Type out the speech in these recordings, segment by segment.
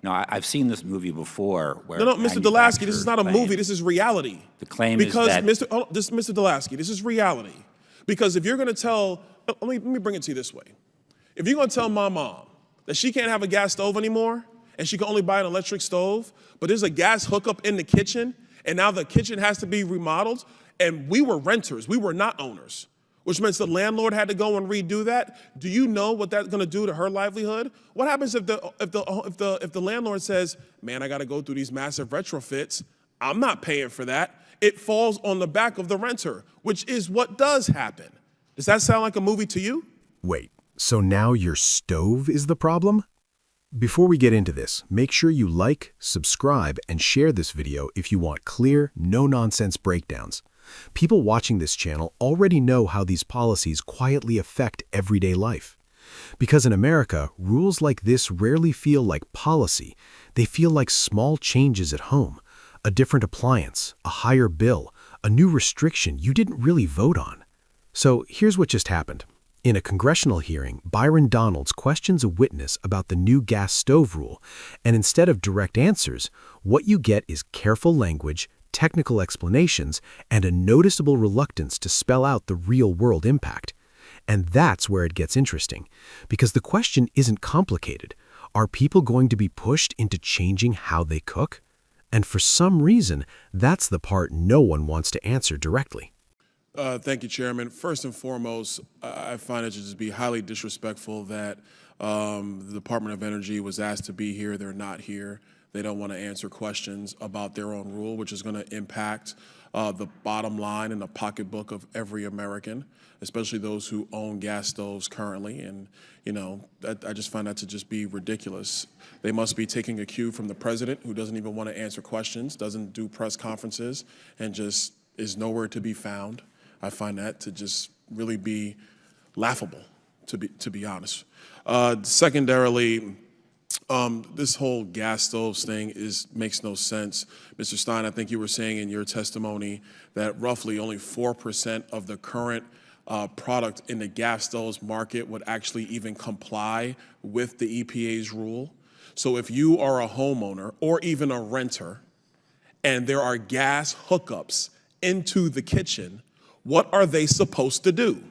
No, I've seen this movie before. Where No, Mr. Delasky, this is not a movie. This is reality. The claim because is that Mr. Delasky, this is reality. Because if you're going to tell, let me bring it to you this way. If you're going to tell my mom that she can't have a gas stove anymore and she can only buy an electric stove, but there's a gas hookup in the kitchen and now the kitchen has to be remodeled, and we were renters, we were not owners, which means the landlord had to go and redo that. Do you know what that's going to do to her livelihood? What happens if the landlord says, "Man, I got to go through these massive retrofits. I'm not paying for that." It falls on the back of the renter, which is what does happen. Does that sound like a movie to you? Wait, so now your stove is the problem? Before we get into this, make sure you like, subscribe, and share this video if you want clear, no-nonsense breakdowns. People watching this channel already know how these policies quietly affect everyday life. Because in America, rules like this rarely feel like policy. They feel like small changes at home. A different appliance, a higher bill, a new restriction you didn't really vote on. So here's what just happened. In a congressional hearing, Byron questions a witness about the new gas stove rule, and instead of direct answers, what you get is careful language, technical explanations, and a noticeable reluctance to spell out the real-world impact. And that's where it gets interesting, because the question isn't complicated. Are people going to be pushed into changing how they cook? And for some reason, that's the part no one wants to answer directly. Thank you, Chairman. First and foremost, I find it to just be highly disrespectful that the Department of Energy was asked to be here. They're not here. They don't want to answer questions about their own rule, which is going to impact the bottom line and the pocketbook of every American, especially those who own gas stoves currently. And, you know, I just find that to just be ridiculous. They must be taking a cue from the president, who doesn't even want to answer questions, doesn't do press conferences, and just is nowhere to be found. I find that to just really be laughable, to be honest. Secondarily, this whole gas stoves thing makes no sense. Mr. Stein, I think you were saying in your testimony that roughly only 4% of the current product in the gas stoves market would actually even comply with the EPA's rule. So if you are a homeowner or even a renter and there are gas hookups into the kitchen, what are they supposed to do?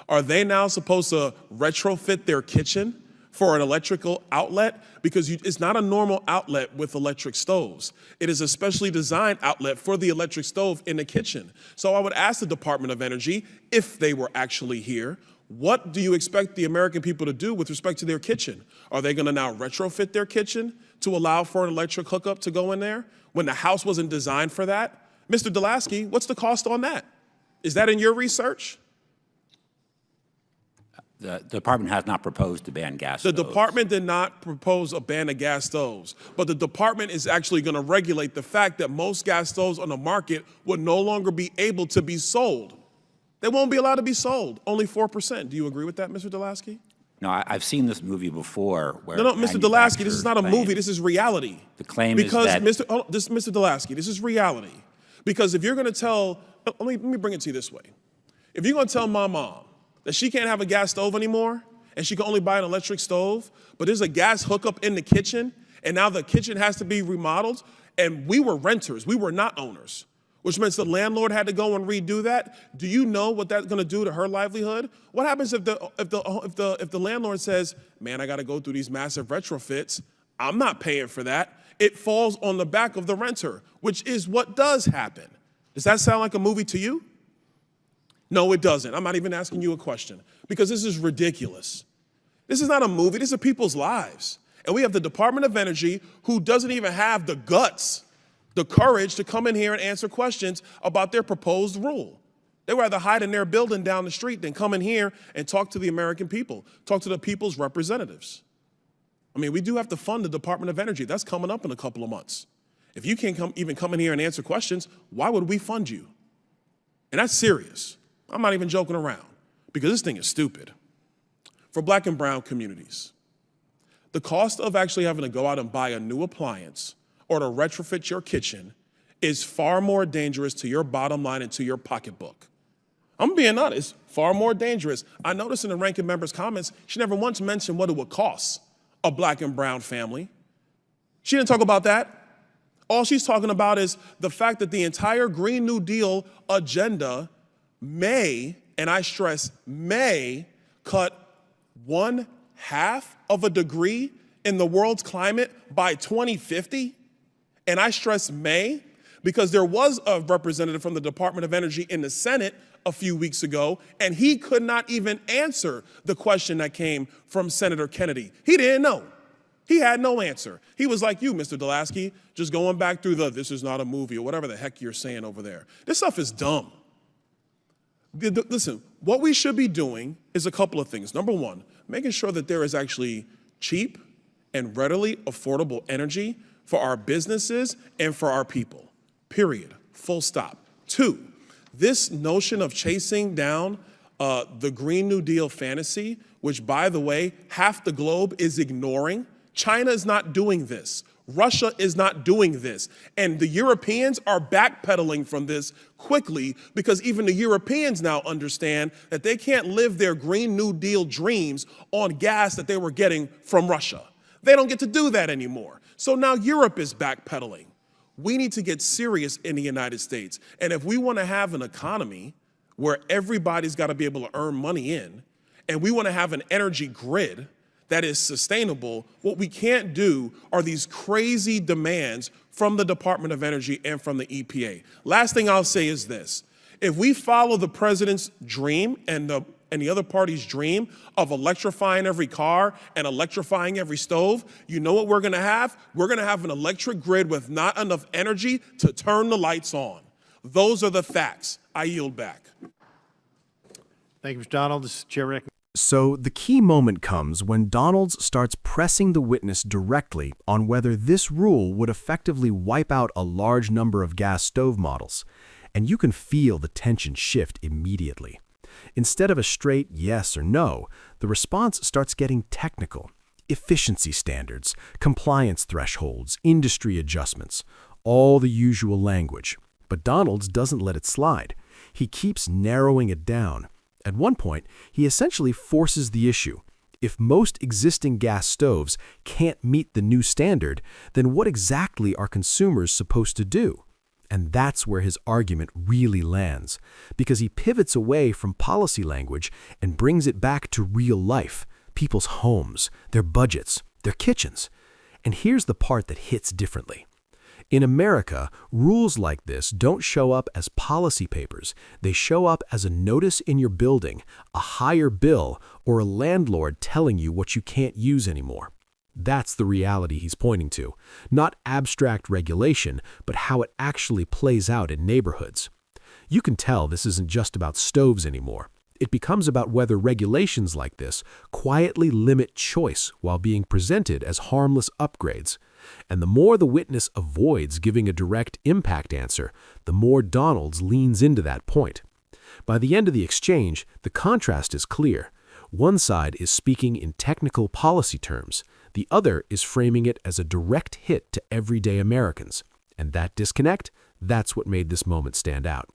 Are they now supposed to retrofit their kitchen for an electrical outlet? Because it's not a normal outlet with electric stoves. It is a specially designed outlet for the electric stove in the kitchen. So I would ask the Department of Energy, if they were actually here, what do you expect the American people to do with respect to their kitchen? Are they gonna now retrofit their kitchen to allow for an electric hookup to go in there when the house wasn't designed for that? Mr. Delasky, what's the cost on that? Is that in your research? the department has not proposed to ban gas stoves. The department did not propose a ban of gas stoves, but the department is actually going to regulate the fact that most gas stoves on the market would no longer be able to be sold. They won't be allowed to be sold, only 4%. Do you agree with that, Mr. Delasky? No, I've seen this movie before. Where No, Mr. Delasky, this is not a movie, this is reality. The claim is that— Mr. Delasky, this is reality. Because if you're going to tell, let me bring it to you this way. If you're going to tell my mom that she can't have a gas stove anymore and she can only buy an electric stove, but there's a gas hookup in the kitchen and now the kitchen has to be remodeled, and we were renters, we were not owners, which means the landlord had to go and redo that. Do you know what that's going to do to her livelihood? What happens if the landlord says, "Man, I got to go through these massive retrofits. I'm not paying for that." It falls on the back of the renter, which is what does happen. Does that sound like a movie to you? No, it doesn't. I'm not even asking you a question because this is ridiculous. This is not a movie. These are people's lives. And we have the Department of Energy who doesn't even have the guts, the courage to come in here and answer questions about their proposed rule. They'd rather hide in their building down the street than come in here and talk to the American people, talk to the people's representatives. I mean, we do have to fund the Department of Energy. That's coming up in a couple of months. If you can't even come in here and answer questions, why would we fund you? And that's serious. I'm not even joking around because this thing is stupid. For Black and brown communities, the cost of actually having to go out and buy a new appliance or to retrofit your kitchen is far more dangerous to your bottom line and to your pocketbook. I'm being honest, far more dangerous. I noticed in the ranking member's comments, she never once mentioned what it would cost a Black and brown family She didn't talk about that. All she's talking about is the fact that the entire Green New Deal agenda may, and I stress may, cut 1/2 of a degree in the world's climate by 2050. And I stress may, because there was a representative from the Department of Energy in the Senate a few weeks ago, and he could not even answer the question that came from Senator Kennedy. He didn't know. He had no answer. He was like you, Mr. Delaski, just going back through this is not a movie or whatever the heck you're saying over there. This stuff is dumb. Listen, what we should be doing is a couple of things. Number one, making sure that there is actually cheap and readily affordable energy for our businesses and for our people, period, full stop. Two, this notion of chasing down the Green New Deal fantasy, which, by the way, half the globe is ignoring. China is not doing this. Russia is not doing this. And the Europeans are backpedaling from this quickly because even the Europeans now understand that they can't live their Green New Deal dreams on gas that they were getting from Russia. They don't get to do that anymore. So now Europe is backpedaling. We need to get serious in the United States. And if we want to have an economy where everybody's got to be able to earn money in, and we want to have an energy grid that is sustainable, what we can't do are these crazy demands from the Department of Energy and from the EPA. Last thing I'll say is this. If we follow the president's dream and the other party's dream of electrifying every car and electrifying every stove, you know what we're gonna have? We're gonna have an electric grid with not enough energy to turn the lights on. Those are the facts. I yield back. Thank you, Mr. Donald. This is Chair Rick. So the key moment comes when Donalds starts pressing the witness directly on whether this rule would effectively wipe out a large number of gas stove models. And you can feel the tension shift immediately. Instead of a straight yes or no, the response starts getting technical. Efficiency standards, compliance thresholds, industry adjustments, all the usual language. But Donalds doesn't let it slide. He keeps narrowing it down. At one point, he essentially forces the issue. If most existing gas stoves can't meet the new standard, then what exactly are consumers supposed to do? And that's where his argument really lands, because he pivots away from policy language and brings it back to real life, people's homes, their budgets, their kitchens. And here's the part that hits differently. In America, rules like this don't show up as policy papers. They show up as a notice in your building, a higher bill, or a landlord telling you what you can't use anymore. That's the reality he's pointing to. Not abstract regulation, but how it actually plays out in neighborhoods. You can tell this isn't just about stoves anymore. It becomes about whether regulations like this quietly limit choice while being presented as harmless upgrades. And the more the witness avoids giving a direct impact answer, the more Donalds leans into that point. By the end of the exchange, the contrast is clear. One side is speaking in technical policy terms. The other is framing it as a direct hit to everyday Americans. And that disconnect, that's what made this moment stand out.